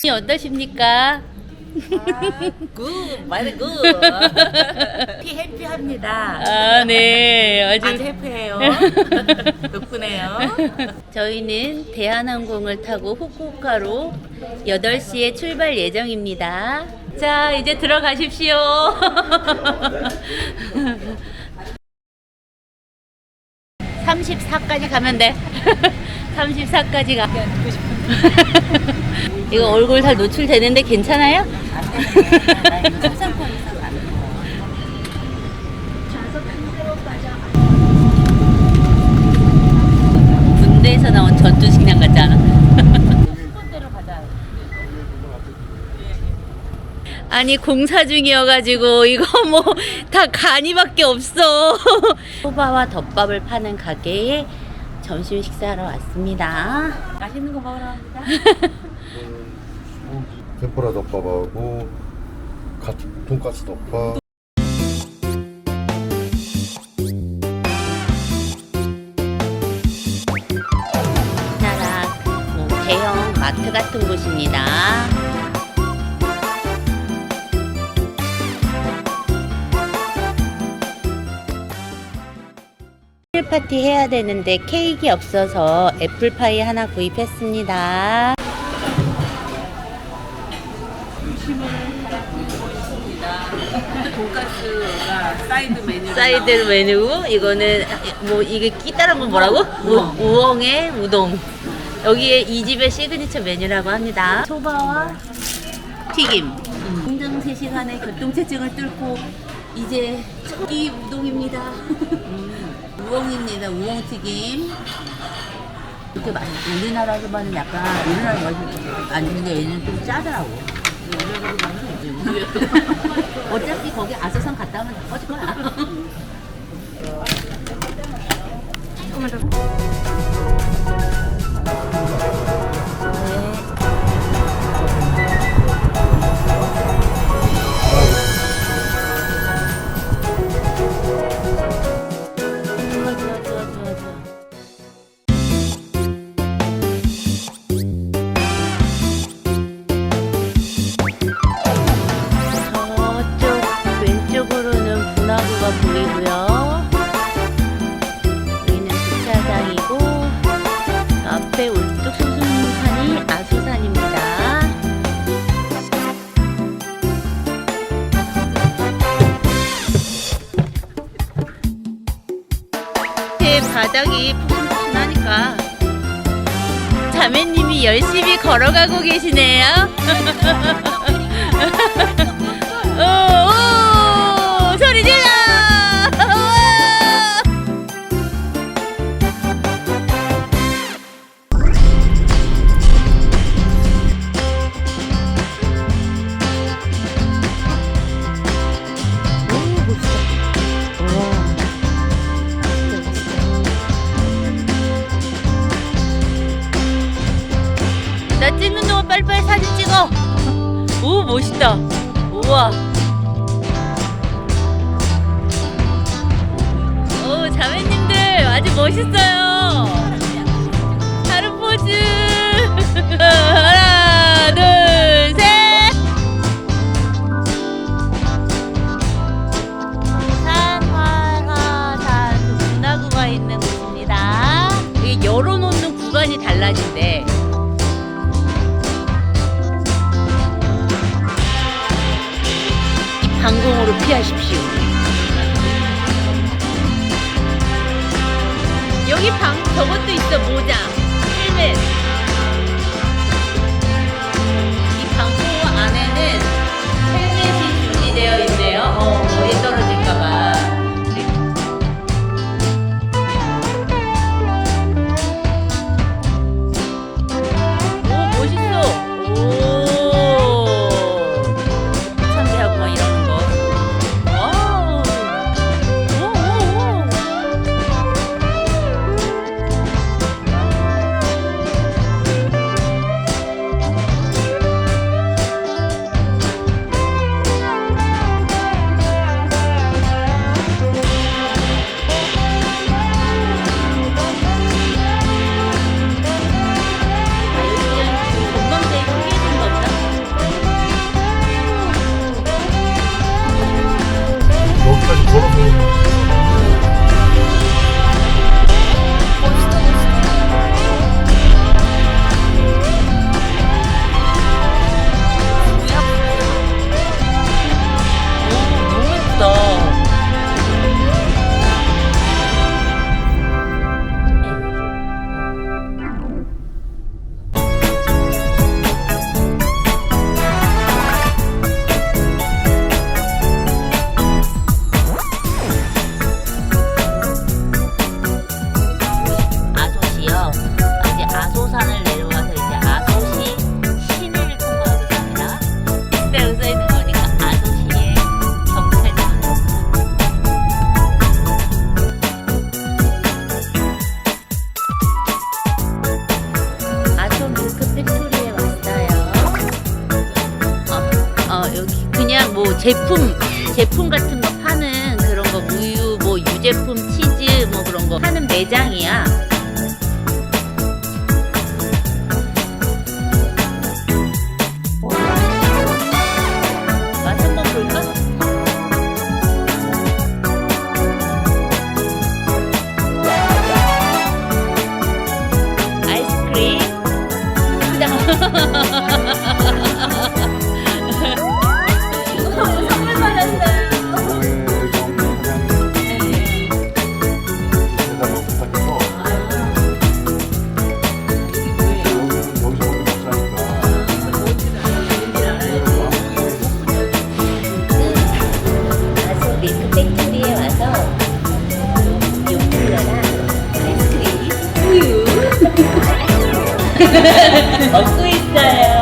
어떠십니까? 굿, very 굿. 해피합니다. 아, 네. 아주 아주 해피해요. 덕분에요. 저희는 대한항공을 타고 후쿠오카로 8시에 출발 예정입니다. 자, 이제 들어가십시오. 34까지 가면 돼. 34까지 가. 이거 얼굴 다 노출되는데 괜찮아요? 군대에서 나온 전투식량 같지 않아? 아니 공사 중이어가지고 이거 뭐 다 간이밖에 없어. 소바와 덮밥을 파는 가게에 점심 식사하러 왔습니다. 맛있는 거 먹으러 갑니다. 템푸라 덮밥하고 돈가스 덮밥. 나라 뭐 대형 마트 같은 곳입니다. 생일 파티 해야 되는데 케이크 없어서 애플파이 하나 구입했습니다. 돈가스가 사이드 메뉴. 사이드 메뉴 이거는 뭐 이게 끼다란 건 뭐라고? 우엉의 우동. 여기에 이 집의 시그니처 메뉴라고 합니다. 소바와 튀김. 공정 3시간의 교통체증을 뚫고 이제 이 우동입니다. 우엉입니다. 우엉튀김. 이렇게 우리나라에서만은 약간 우리나라 맛이 아닌데 얘는 좀 짜더라고. 어차피 거기 아사선 갔다 오면 다 꺼질 거야. 보이고요. 여기는 주차장이고 앞에 울뚝 소수산이 아수산입니다. 제 바닥이 푹신푹신하니까 자매님이 열심히 걸어가고 계시네요. 소리 질러! 나 찍는 동안 빨리빨리 사진 찍어. 오, 멋있다. 우와. 오, 자매님들 아주 멋있어요. 다른 포즈. 하나, 둘, 셋. 산화산 분화구가 있는 곳입니다. 이게 열어놓는 구간이 달라진대. 방공호로 피하십시오. 여기 저것도 있어. 모자, 헬멧. 이 방공호 안에는 헬멧이 준비되어 있네요. 머리 떨어질까봐. 오, 멋있어. 오. 참배하고 막 이러는 거. 와우. 오. 제품 같은 거 파는 그런 거 우유 뭐 유제품 치즈 뭐 그런 거 파는 매장이야. 맛 한번 볼까? 아이스크림. 선물 받았어요. 가수 밀크 팩토리에 와서 요플러랑 아이스크림, 우유 먹고 있어요.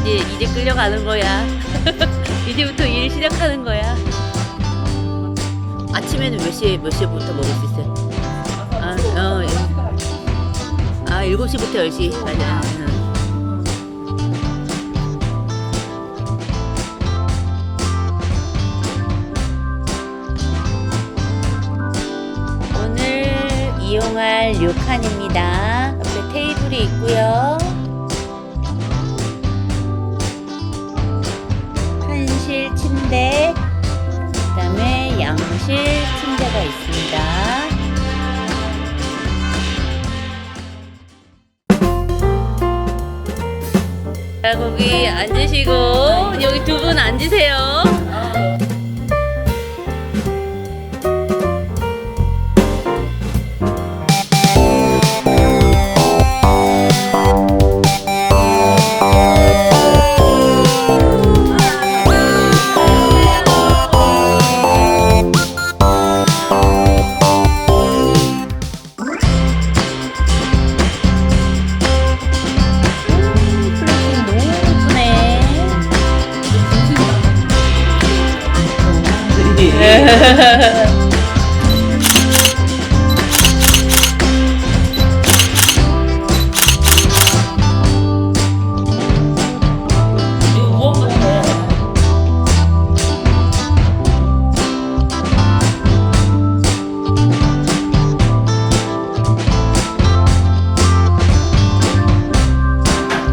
이제 끌려가는 거야. 이제부터 일 시작하는 거야. 아침에는 몇 시부터 먹을 수 있어요? 7시부터 10시. 맞아. 오늘 이용할 료칸입니다. 옆에 테이블이 있고요. 한실 침대, 그 다음에 양실 침대가 있습니다. 자, 거기 앉으시고, 여기 두 분 앉으세요.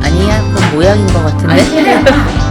아니야, 그건 모양인 것 같은데.